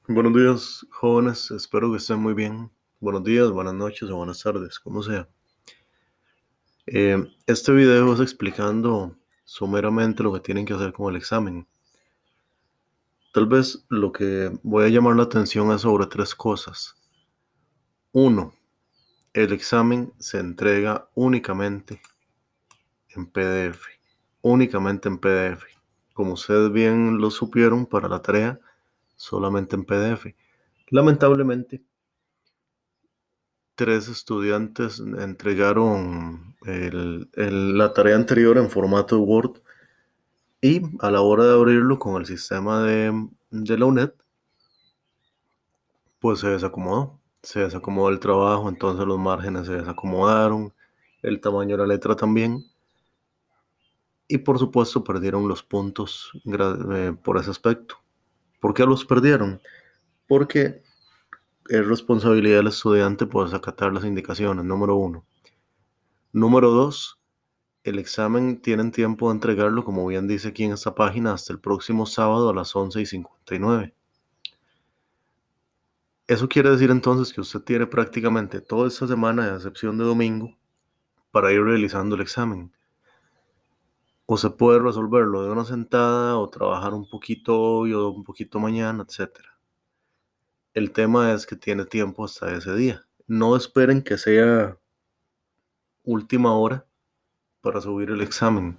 Buenos días, jóvenes. Espero que estén muy bien. Buenos días, buenas noches o buenas tardes, como sea. Este video es explicando someramente lo que tienen que hacer con el examen. Tal vez lo que voy a llamar la atención es sobre tres cosas. Uno, el examen se entrega únicamente en PDF. Únicamente en PDF. Como ustedes bien lo supieron para la tarea, solamente en PDF. Lamentablemente, tres estudiantes entregaron la tarea anterior en formato Word y a la hora de abrirlo con el sistema de la UNED, pues se desacomodó. Se desacomodó el trabajo, entonces los márgenes se desacomodaron, el tamaño de la letra también, y por supuesto perdieron los puntos por ese aspecto. ¿Por qué los perdieron? Porque es responsabilidad del estudiante pues acatar las indicaciones, número uno. Número dos, el examen tienen tiempo de entregarlo, como bien dice aquí en esta página, hasta el próximo sábado a las 11:59. Eso quiere decir entonces que usted tiene prácticamente toda esta semana, a excepción de domingo, para ir realizando el examen. O se puede resolverlo de una sentada o trabajar un poquito hoy o un poquito mañana, etcétera. El tema es que tiene tiempo hasta ese día. No esperen que sea última hora para subir el examen,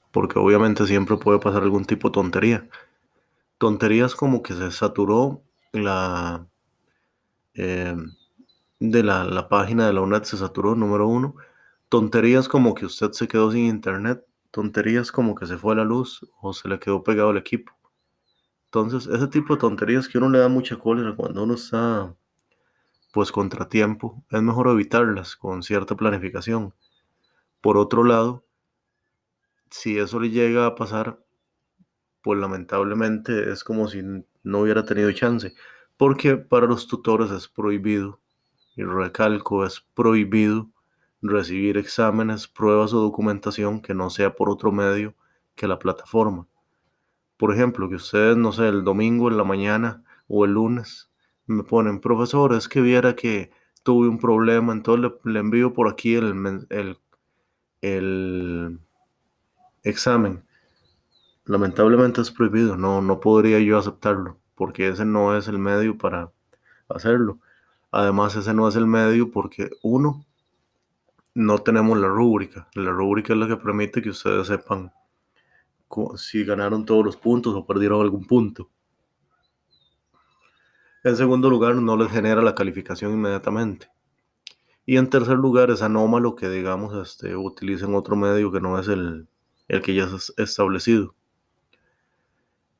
porque obviamente siempre puede pasar algún tipo de tontería. Tonterías como que se saturó la, eh, la página de la UNED, se saturó, número uno. Tonterías como que usted se quedó sin internet. Tonterías como que se fue la luz o se le quedó pegado el equipo. Entonces, ese tipo de tonterías que uno le da mucha cólera cuando uno está pues contratiempo, es mejor evitarlas con cierta planificación. Por otro lado, si eso le llega a pasar, pues lamentablemente es como si no hubiera tenido chance, porque para los tutores es prohibido, y recalco, es prohibido recibir exámenes, pruebas o documentación que no sea por otro medio que la plataforma. Por ejemplo, que ustedes, no sé, el domingo en la mañana o el lunes me ponen, profesor, es que viera que tuve un problema, entonces le envío por aquí el examen. Lamentablemente es prohibido, no podría yo aceptarlo, porque ese no es el medio para hacerlo. Además, ese no es el medio porque uno, no tenemos la rúbrica. La rúbrica es la que permite que ustedes sepan si ganaron todos los puntos o perdieron algún punto. En segundo lugar, no les genera la calificación inmediatamente. Y en tercer lugar, es anómalo que, digamos, utilicen otro medio que no es el que ya es establecido.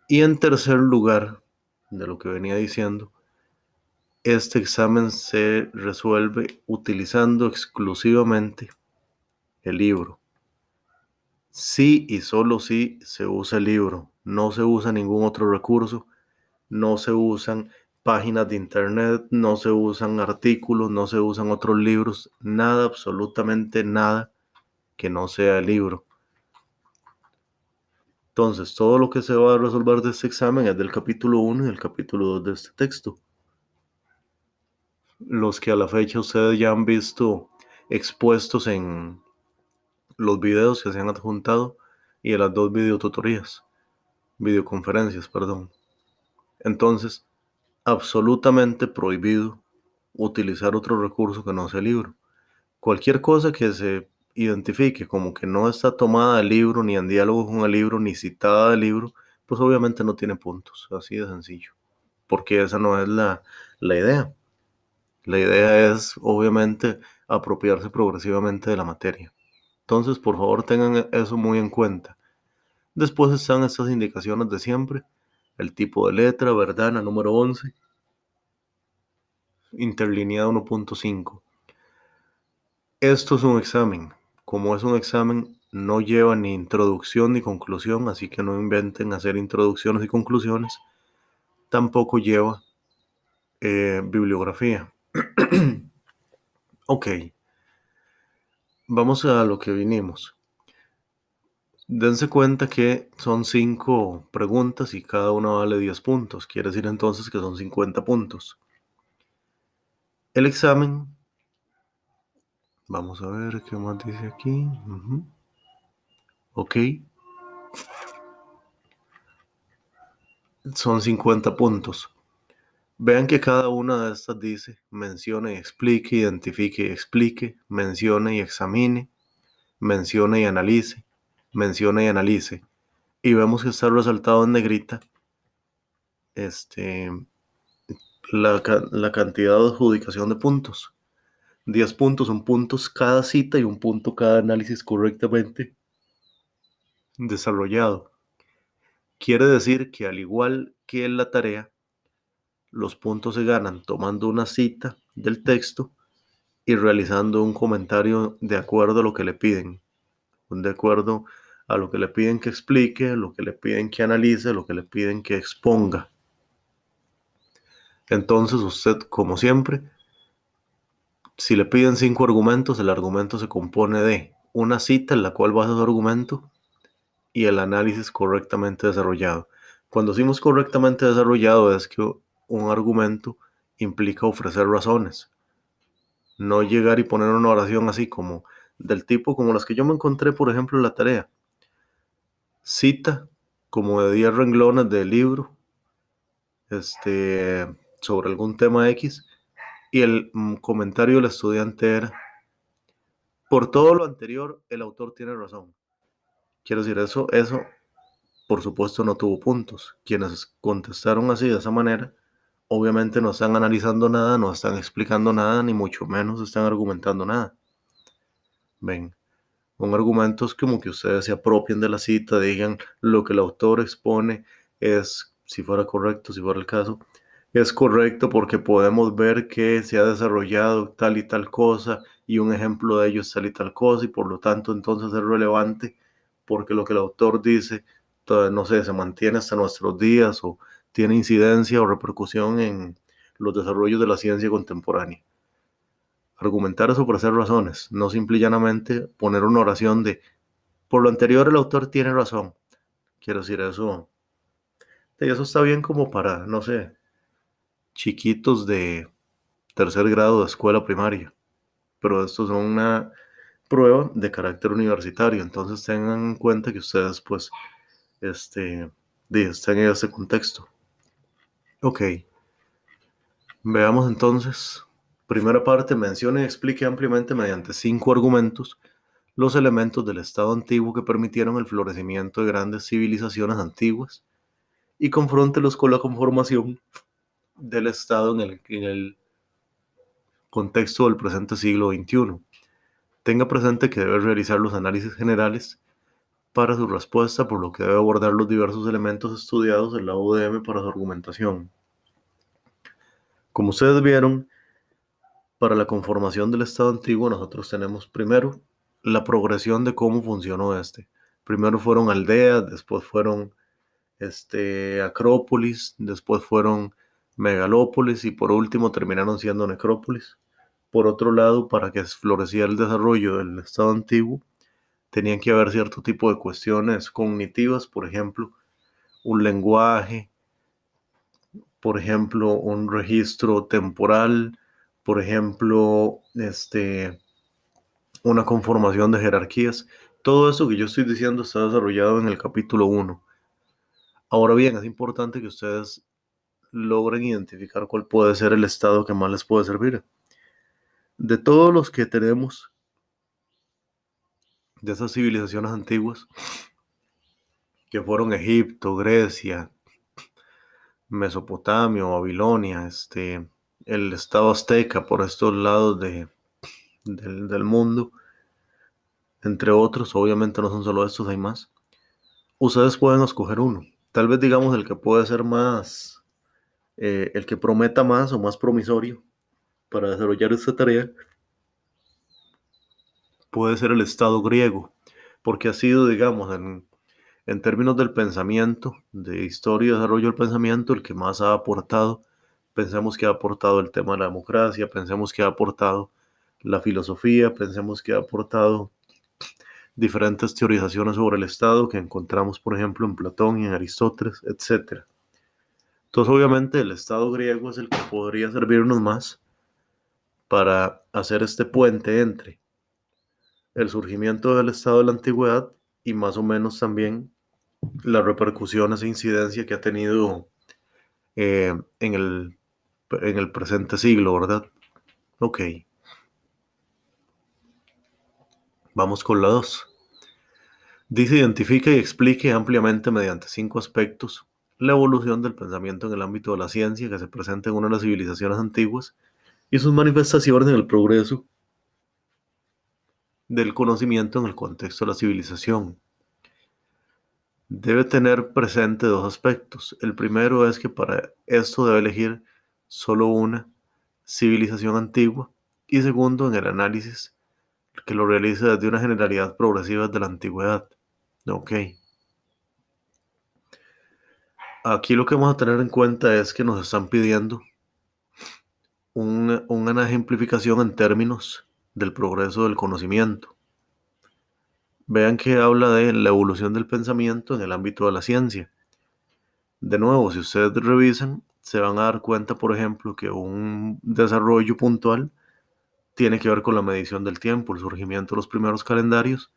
Y en tercer lugar, de lo que venía diciendo, este examen se resuelve utilizando exclusivamente el libro. Sí y solo si se usa el libro. No se usa ningún otro recurso, no se usan páginas de internet, no se usan artículos, no se usan otros libros, nada, absolutamente nada que no sea el libro. Entonces, todo lo que se va a resolver de este examen es del capítulo 1 y el capítulo 2 de este texto. Los que a la fecha ustedes ya han visto expuestos en los videos que se han adjuntado y en las dos videoconferencias, perdón. Entonces, absolutamente prohibido utilizar otro recurso que no sea el libro. Cualquier cosa que se identifique como que no está tomada del libro, ni en diálogo con el libro, ni citada del libro, pues obviamente no tiene puntos, así de sencillo, porque esa no es la idea. La idea es, obviamente, apropiarse progresivamente de la materia. Entonces, por favor, tengan eso muy en cuenta. Después están estas indicaciones de siempre, el tipo de letra, verdana, número 11, interlineado 1.5. Esto es un examen. Como es un examen, no lleva ni introducción ni conclusión, así que no inventen hacer introducciones y conclusiones. Tampoco lleva bibliografía. Ok, vamos a lo que vinimos. Dense cuenta que son 5 preguntas y cada una vale 10 puntos. Quiere decir entonces que son 50 puntos. El examen, vamos a ver qué más dice aquí. Ok, son 50 puntos. Vean que cada una de estas dice mencione y explique, identifique y explique, mencione y examine, mencione y analice, mencione y analice. Y vemos que está resaltado en negrita este, la cantidad de adjudicación de puntos. 10 puntos son puntos cada cita y un punto cada análisis correctamente desarrollado. Quiere decir que al igual que en la tarea, los puntos se ganan tomando una cita del texto y realizando un comentario de acuerdo a lo que le piden, de acuerdo a lo que le piden que explique, a lo que le piden que analice, a lo que le piden que exponga. Entonces usted, como siempre, si le piden 5 argumentos, el argumento se compone de una cita en la cual basa su argumento y el análisis correctamente desarrollado. Cuando decimos correctamente desarrollado es que un argumento implica ofrecer razones, no llegar y poner una oración así como del tipo como las que yo me encontré, por ejemplo, en la tarea. Cita como de 10 renglones del libro sobre algún tema X y el comentario del estudiante era: por todo lo anterior, el autor tiene razón. Quiero decir, eso por supuesto no tuvo puntos. Quienes contestaron así de esa manera, obviamente no están analizando nada, no están explicando nada, ni mucho menos están argumentando nada. Ven, un argumento es como que ustedes se apropien de la cita, digan lo que el autor expone es, si fuera correcto, si fuera el caso, es correcto porque podemos ver que se ha desarrollado tal y tal cosa y un ejemplo de ello es tal y tal cosa y por lo tanto entonces es relevante porque lo que el autor dice, no sé, se mantiene hasta nuestros días o tiene incidencia o repercusión en los desarrollos de la ciencia contemporánea. Argumentar eso por hacer razones, no simple y llanamente poner una oración de por lo anterior el autor tiene razón. Quiero decir, eso está bien como para, no sé, chiquitos de tercer grado de escuela primaria, pero estos son una prueba de carácter universitario, entonces tengan en cuenta que ustedes pues están en ese contexto. Ok, veamos entonces. Primera parte, mencione y explique ampliamente mediante 5 argumentos los elementos del estado antiguo que permitieron el florecimiento de grandes civilizaciones antiguas y confróntelos con la conformación del estado en el contexto del presente siglo XXI. Tenga presente que debe realizar los análisis generales para su respuesta, por lo que debe abordar los diversos elementos estudiados en la UDM para su argumentación. Como ustedes vieron, para la conformación del estado antiguo nosotros tenemos primero la progresión de cómo funcionó este. Primero fueron aldeas, después fueron acrópolis, después fueron megalópolis y por último terminaron siendo necrópolis. Por otro lado, para que floreciera el desarrollo del estado antiguo, tenían que haber cierto tipo de cuestiones cognitivas, por ejemplo, un lenguaje, por ejemplo, un registro temporal, por ejemplo, una conformación de jerarquías. Todo eso que yo estoy diciendo está desarrollado en el capítulo 1. Ahora bien, es importante que ustedes logren identificar cuál puede ser el estado que más les puede servir. De todos los que tenemos, de esas civilizaciones antiguas, que fueron Egipto, Grecia, Mesopotamia, Babilonia, el estado azteca por estos lados del mundo, entre otros, obviamente no son solo estos, hay más. Ustedes pueden escoger uno. Tal vez digamos el que puede ser más, el que prometa más o más promisorio para desarrollar esta tarea, puede ser el estado griego, porque ha sido, digamos, en términos del pensamiento, de historia y desarrollo del pensamiento, el que más ha aportado. Pensemos que ha aportado el tema de la democracia, pensemos que ha aportado la filosofía, pensemos que ha aportado diferentes teorizaciones sobre el Estado que encontramos, por ejemplo, en Platón y en Aristóteles, etc. Entonces, obviamente, el Estado griego es el que podría servirnos más para hacer este puente entre el surgimiento del Estado de la antigüedad y más o menos también las repercusiones e incidencia que ha tenido eh, en el, en el presente siglo, ¿verdad? Ok, vamos con la 2. Dice, identifica y explique ampliamente mediante 5 aspectos la evolución del pensamiento en el ámbito de la ciencia que se presenta en una de las civilizaciones antiguas y sus manifestaciones en el progreso del conocimiento en el contexto de la civilización. Debe tener presente dos aspectos. El primero es que para esto debe elegir solo una civilización antigua y segundo, en el análisis que lo realice desde una generalidad progresiva de la antigüedad. Ok. Aquí lo que vamos a tener en cuenta es que nos están pidiendo una ejemplificación en términos del progreso del conocimiento. Vean que habla de la evolución del pensamiento en el ámbito de la ciencia. De nuevo, si ustedes revisan, se van a dar cuenta, por ejemplo, que un desarrollo puntual tiene que ver con la medición del tiempo. El surgimiento de los primeros calendarios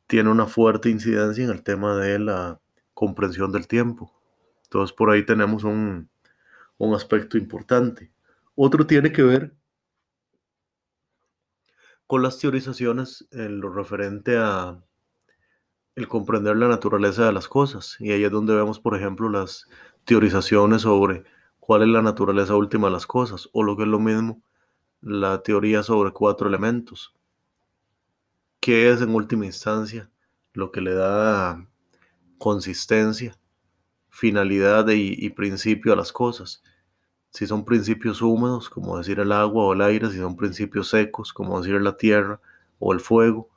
tiene una fuerte incidencia en el tema de la comprensión del tiempo. Entonces, por ahí tenemos un aspecto importante. Otro tiene que ver con las teorizaciones en lo referente a el comprender la naturaleza de las cosas. Y ahí es donde vemos, por ejemplo, las teorizaciones sobre cuál es la naturaleza última de las cosas, o lo que es lo mismo, la teoría sobre 4 elementos, que es en última instancia lo que le da consistencia, finalidad y principio a las cosas. Si son principios húmedos, como decir el agua o el aire, si son principios secos, como decir la tierra o el fuego,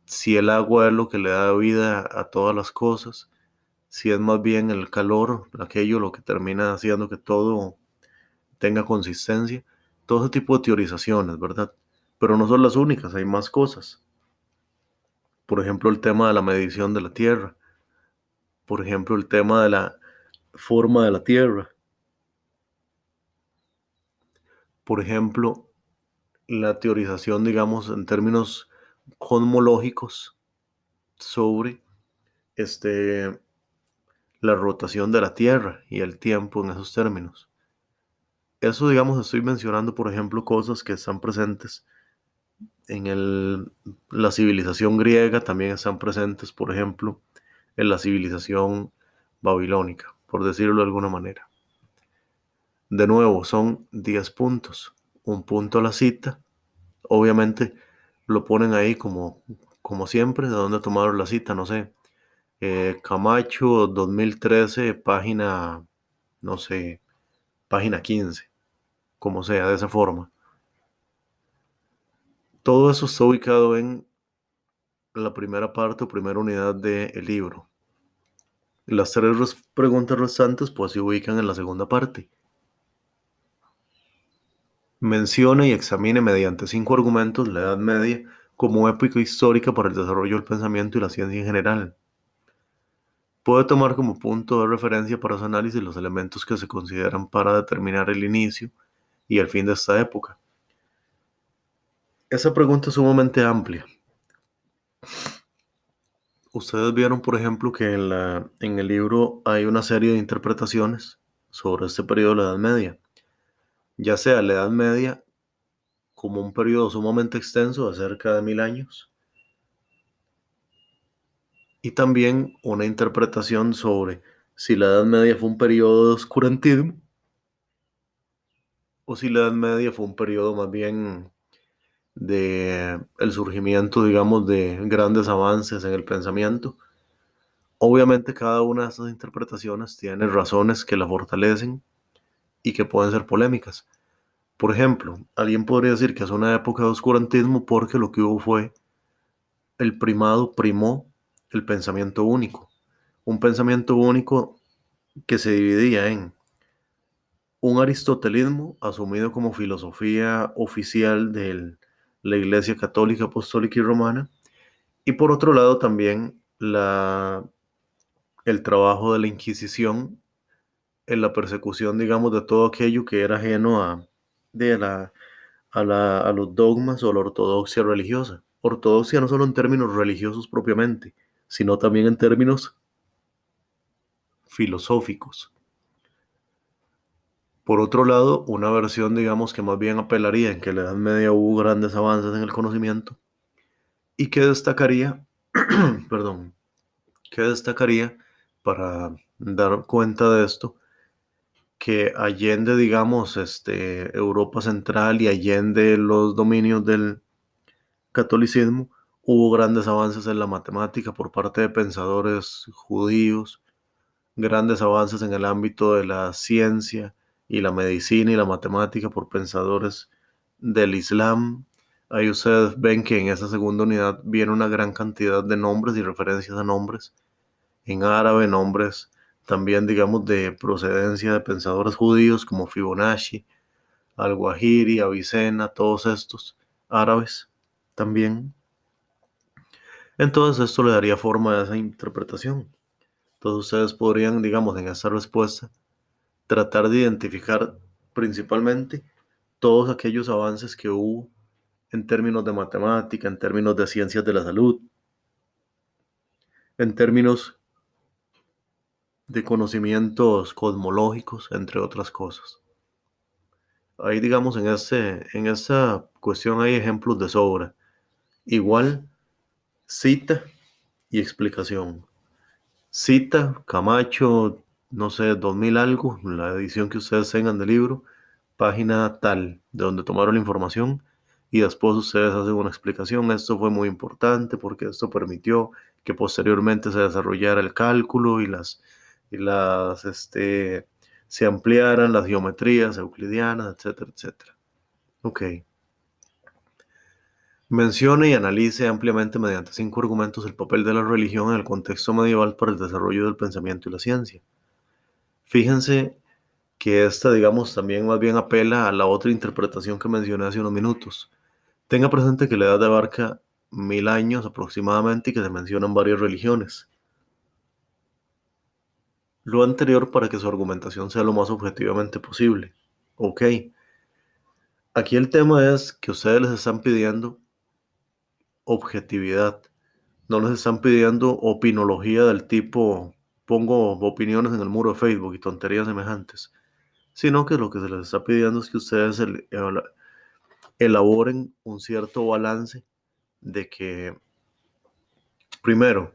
si el agua es lo que le da vida a todas las cosas, si es más bien el calor, aquello lo que termina haciendo que todo tenga consistencia, todo ese tipo de teorizaciones, ¿verdad? Pero no son las únicas, hay más cosas. Por ejemplo, el tema de la medición de la Tierra, por ejemplo, el tema de la forma de la Tierra, por ejemplo, la teorización, digamos, en términos cosmológicos sobre este, la rotación de la Tierra y el tiempo en esos términos. Eso, digamos, estoy mencionando, por ejemplo, cosas que están presentes en la civilización griega, también están presentes, por ejemplo, en la civilización babilónica, por decirlo de alguna manera. De nuevo, son 10 puntos. Un punto a la cita. Obviamente lo ponen ahí como siempre, de dónde tomaron la cita, no sé. Camacho 2013, página, no sé, página 15, como sea, de esa forma. Todo eso está ubicado en la primera parte o primera unidad del libro. Las tres preguntas restantes pues se ubican en la segunda parte. Mencione y examine mediante 5 argumentos la Edad Media como época histórica para el desarrollo del pensamiento y la ciencia en general. Puede tomar como punto de referencia para su análisis los elementos que se consideran para determinar el inicio y el fin de esta época. Esa pregunta es sumamente amplia. Ustedes vieron, por ejemplo, que en el libro hay una serie de interpretaciones sobre este periodo de la Edad Media, ya sea la Edad Media como un periodo sumamente extenso de cerca de 1000 años, y también una interpretación sobre si la Edad Media fue un periodo de oscurantismo o si la Edad Media fue un periodo más bien de el surgimiento, digamos, de grandes avances en el pensamiento. Obviamente cada una de estas interpretaciones tiene razones que la fortalecen y que pueden ser polémicas. Por ejemplo, alguien podría decir que es una época de oscurantismo porque lo que hubo fue el primó el pensamiento único. Un pensamiento único que se dividía en un aristotelismo asumido como filosofía oficial de la Iglesia Católica, Apostólica y Romana, Y por otro lado también el trabajo de la Inquisición en la persecución, digamos, de todo aquello que era ajeno de la, a los dogmas o la ortodoxia religiosa. Ortodoxia no solo en términos religiosos propiamente, sino también en términos filosóficos. Por otro lado, una versión, digamos, que más bien apelaría en que en la Edad Media hubo grandes avances en el conocimiento y que destacaría, perdón, que destacaría para dar cuenta de esto, que allende, digamos, Europa Central y allende los dominios del catolicismo, hubo grandes avances en la matemática por parte de pensadores judíos, grandes avances en el ámbito de la ciencia y la medicina y la matemática por pensadores del Islam. Ahí ustedes ven que en esa segunda unidad viene una gran cantidad de nombres y referencias a nombres en árabe, nombres también, digamos, de procedencia de pensadores judíos como Fibonacci, Al-Wahiri, Avicena, todos estos árabes también. Entonces esto le daría forma a esa interpretación. Entonces ustedes podrían, digamos, en esa respuesta, tratar de identificar principalmente todos aquellos avances que hubo en términos de matemática, en términos de ciencias de la salud, en términos de conocimientos cosmológicos, entre otras cosas. Ahí, digamos, en esa cuestión hay ejemplos de sobra. Igual, cita y explicación. Cita, Camacho, no sé, 2000 algo, la edición que ustedes tengan del libro, página tal, de donde tomaron la información, y después ustedes hacen una explicación. Esto fue muy importante porque esto permitió que posteriormente se desarrollara el cálculo y se ampliaran las geometrías euclidianas, etcétera, etcétera. Ok. Mencione y analice ampliamente mediante 5 argumentos el papel de la religión en el contexto medieval para el desarrollo del pensamiento y la ciencia. Fíjense que esta, digamos, también más bien apela a la otra interpretación que mencioné hace unos minutos. Tenga presente que la edad abarca 1000 años aproximadamente y que se mencionan varias religiones. Lo anterior para que su argumentación sea lo más objetivamente posible. Ok, aquí el tema es que ustedes les están pidiendo objetividad. No les están pidiendo opinología del tipo pongo opiniones en el muro de Facebook y tonterías semejantes, sino que lo que se les está pidiendo es que ustedes elaboren un cierto balance de que, primero,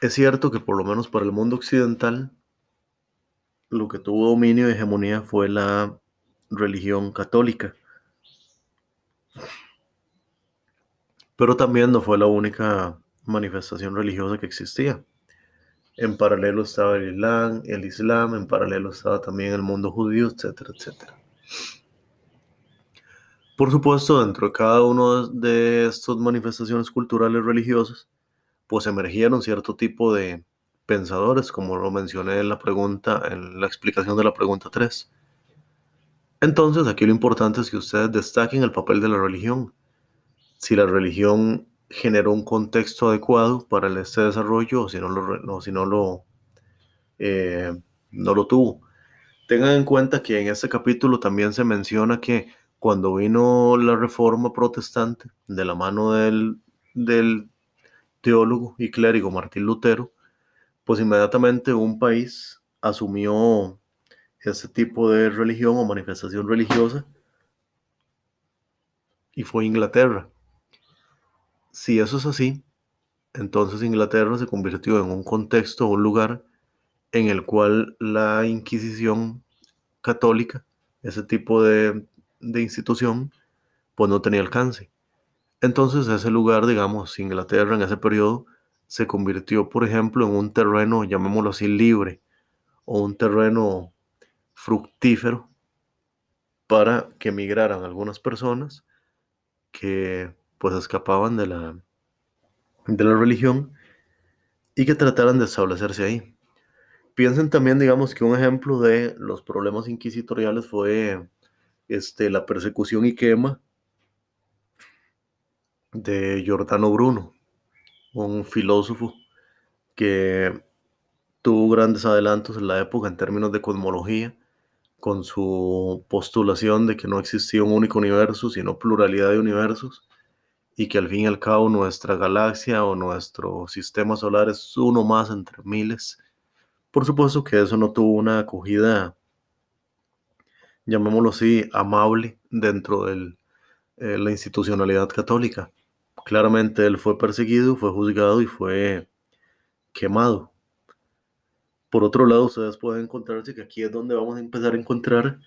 es cierto que por lo menos para el mundo occidental, lo que tuvo dominio y hegemonía fue la religión católica, pero también no fue la única manifestación religiosa que existía. En paralelo estaba el Islam, en paralelo estaba también el mundo judío, etcétera, etcétera. Por supuesto, dentro de cada una de estas manifestaciones culturales religiosas, pues emergieron cierto tipo de pensadores, como lo mencioné en la pregunta, en la explicación de la pregunta 3. Entonces, aquí lo importante es que ustedes destaquen el papel de la religión. Si la religión generó un contexto adecuado para este desarrollo o si eh, no lo tuvo. Tengan en cuenta que en este capítulo también se menciona que cuando vino la reforma protestante de la mano del teólogo y clérigo Martín Lutero, pues inmediatamente un país asumió ese tipo de religión o manifestación religiosa y fue Inglaterra. Si eso es así, entonces Inglaterra se convirtió en un contexto, un lugar en el cual la Inquisición católica, ese tipo de institución, pues no tenía alcance. Entonces ese lugar, digamos, Inglaterra en ese periodo, se convirtió, por ejemplo, en un terreno, llamémoslo así, libre, o un terreno fructífero para que migraran algunas personas que pues escapaban de la religión y que trataran de establecerse ahí. Piensen también, digamos, que un ejemplo de los problemas inquisitoriales fue la persecución y quema de Giordano Bruno. un filósofo que tuvo grandes adelantos en la época en términos de cosmología, con su postulación de que no existía un único universo, sino pluralidad de universos, y que al fin y al cabo nuestra galaxia o nuestro sistema solar es uno más entre miles. Por supuesto que eso no tuvo una acogida, llamémoslo así, amable dentro de la institucionalidad católica. Claramente él fue perseguido, fue juzgado y fue quemado. Por otro lado, ustedes pueden encontrarse que aquí es donde vamos a empezar a encontrar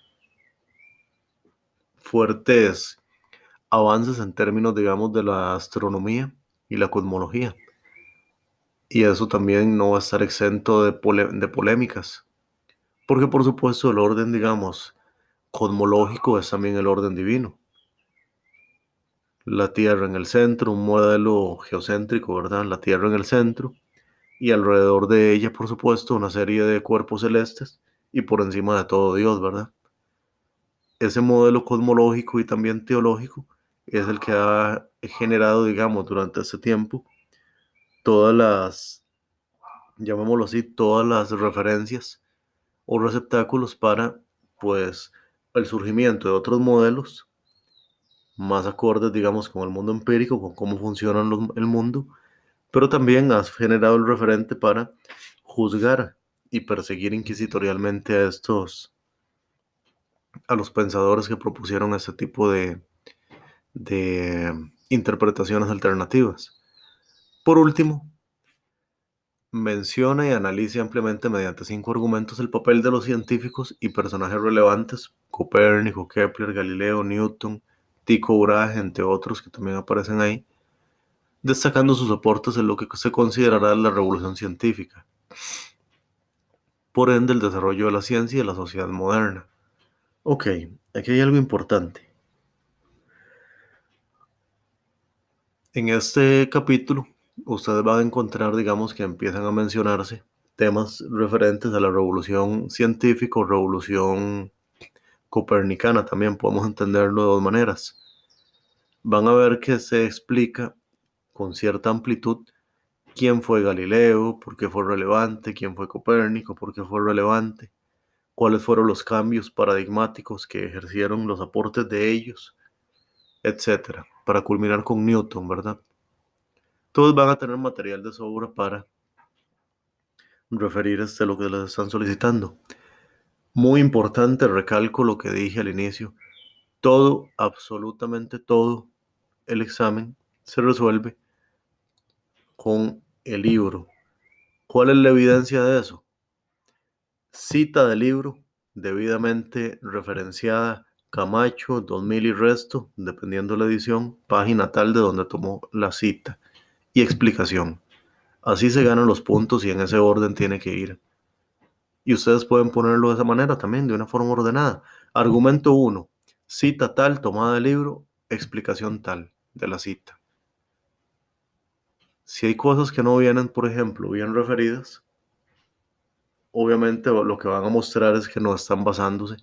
fuertes avances en términos, digamos, de la astronomía y la cosmología. Y eso también no va a estar exento de polémicas, porque por supuesto el orden, digamos, cosmológico es también el orden divino. La Tierra en el centro, un modelo geocéntrico, ¿verdad? La Tierra en el centro y alrededor de ella, por supuesto, una serie de cuerpos celestes y por encima de todo Dios, ¿verdad? Ese modelo cosmológico y también teológico es el que ha generado, digamos, durante ese tiempo todas las, llamémoslo así, todas las referencias o receptáculos para, pues, el surgimiento de otros modelos más acordes, digamos, con el mundo empírico, con cómo funciona el mundo, pero también has generado el referente para juzgar y perseguir inquisitorialmente a los pensadores que propusieron este tipo de interpretaciones alternativas. Por último, menciona y analiza ampliamente mediante 5 argumentos el papel de los científicos y personajes relevantes, Copérnico, Kepler, Galileo, Newton, Tycho Brahe, entre otros que también aparecen ahí, destacando sus aportes en lo que se considerará la revolución científica, por ende el desarrollo de la ciencia y de la sociedad moderna. Ok, aquí hay algo importante. En este capítulo, ustedes van a encontrar, digamos, que empiezan a mencionarse temas referentes a la revolución científica o revolución copernicana, también podemos entenderlo de dos maneras. Van a ver que se explica con cierta amplitud quién fue Galileo, por qué fue relevante, quién fue Copérnico, por qué fue relevante, cuáles fueron los cambios paradigmáticos que ejercieron los aportes de ellos, etcétera, para culminar con Newton, ¿verdad? Todos van a tener material de sobra para referir a lo que les están solicitando. Muy importante, recalco lo que dije al inicio, todo, absolutamente todo, el examen se resuelve con el libro. ¿Cuál es la evidencia de eso? Cita del libro, debidamente referenciada, Camacho, 2000 y resto, dependiendo de la edición, página tal de donde tomó la cita y explicación. Así se ganan los puntos y en ese orden tiene que ir. Y ustedes pueden ponerlo de esa manera también, de una forma ordenada. Argumento 1, cita tal, tomada del libro, explicación tal de la cita. Si hay cosas que no vienen, por ejemplo, bien referidas, obviamente lo que van a mostrar es que no están basándose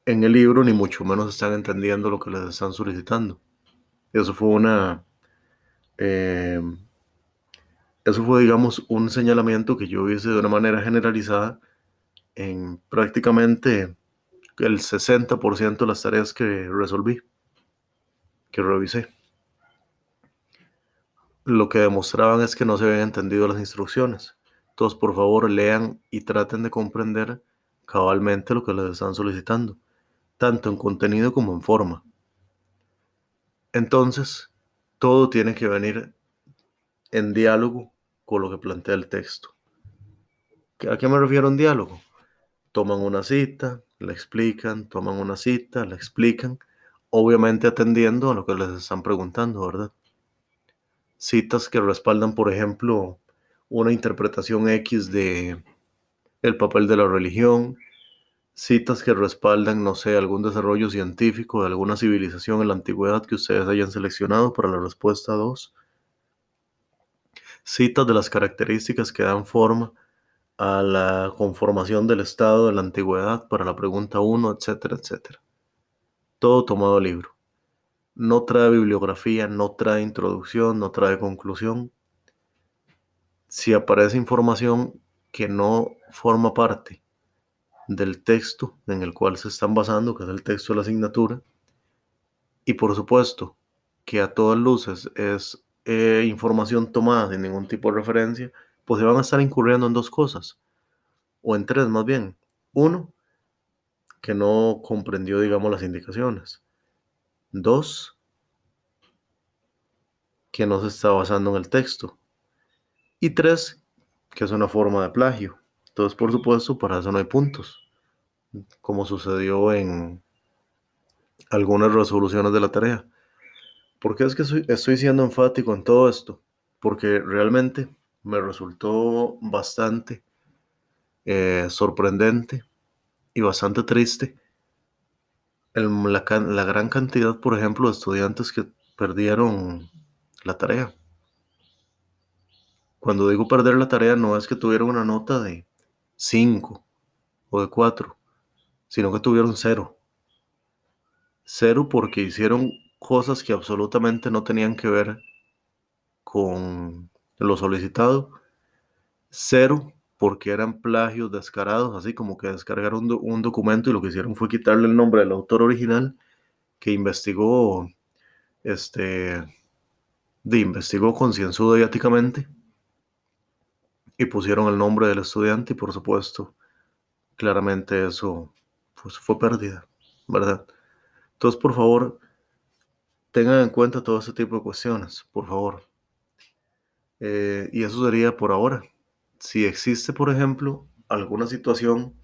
en el libro, ni mucho menos están entendiendo lo que les están solicitando. Eso fue eh, eso fue, digamos, un señalamiento que yo hice de una manera generalizada en prácticamente el 60% de las tareas que resolví, que revisé. Lo que demostraban es que no se habían entendido las instrucciones. Entonces, por favor, lean y traten de comprender cabalmente lo que les están solicitando, tanto en contenido como en forma. Entonces, todo tiene que venir en diálogo con lo que plantea el texto. ¿A qué me refiero en diálogo? Toman una cita, la explican, toman una cita, la explican, obviamente atendiendo a lo que les están preguntando, ¿verdad? Citas que respaldan, por ejemplo, una interpretación X de el papel de la religión, citas que respaldan, no sé, algún desarrollo científico de alguna civilización en la antigüedad que ustedes hayan seleccionado para la respuesta 2, citas de las características que dan forma a la conformación del Estado de la antigüedad para la pregunta 1, etcétera, etcétera. Todo tomado libro. No trae bibliografía, no trae introducción, no trae conclusión. si aparece información que no forma parte del texto en el cual se están basando, que es el texto de la asignatura, y por supuesto que a todas luces es información tomada sin ningún tipo de referencia, pues se van a estar incurriendo en dos cosas, o en tres más bien. Uno, que no comprendió, digamos, las indicaciones. Dos, que no se está basando en el texto. Y tres, que es una forma de plagio. Entonces, por supuesto, para eso no hay puntos, como sucedió en algunas resoluciones de la tarea. ¿Por qué es que estoy siendo enfático en todo esto? Porque realmente me resultó bastante sorprendente y bastante triste la gran cantidad, por ejemplo, de estudiantes que perdieron la tarea. Cuando digo perder la tarea, no es que tuvieron una nota de 5 o de 4, sino que tuvieron cero. Cero porque hicieron cosas que absolutamente no tenían que ver con lo solicitado. Cero porque eran plagios descarados, así como que descargaron un documento y lo que hicieron fue quitarle el nombre del autor original que investigó, este, investigó concienzuda y éticamente y pusieron el nombre del estudiante y por supuesto, claramente eso pues fue pérdida, ¿verdad? Entonces, por favor, tengan en cuenta todo ese tipo de cuestiones, por favor. Y eso sería por ahora. Si existe, por ejemplo, alguna situación,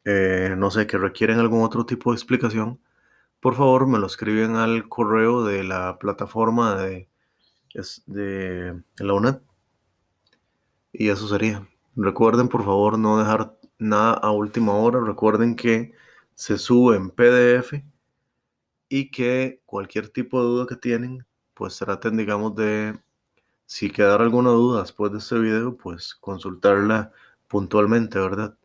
no sé, que requieren algún otro tipo de explicación, por favor me lo escriben al correo de la plataforma de la UNED. Y eso sería. Recuerden, por favor, no dejar nada a última hora. Recuerden que se sube en PDF y que cualquier tipo de duda que tienen, pues traten, digamos, de, si quedara alguna duda después de este video, pues consultarla puntualmente, ¿verdad?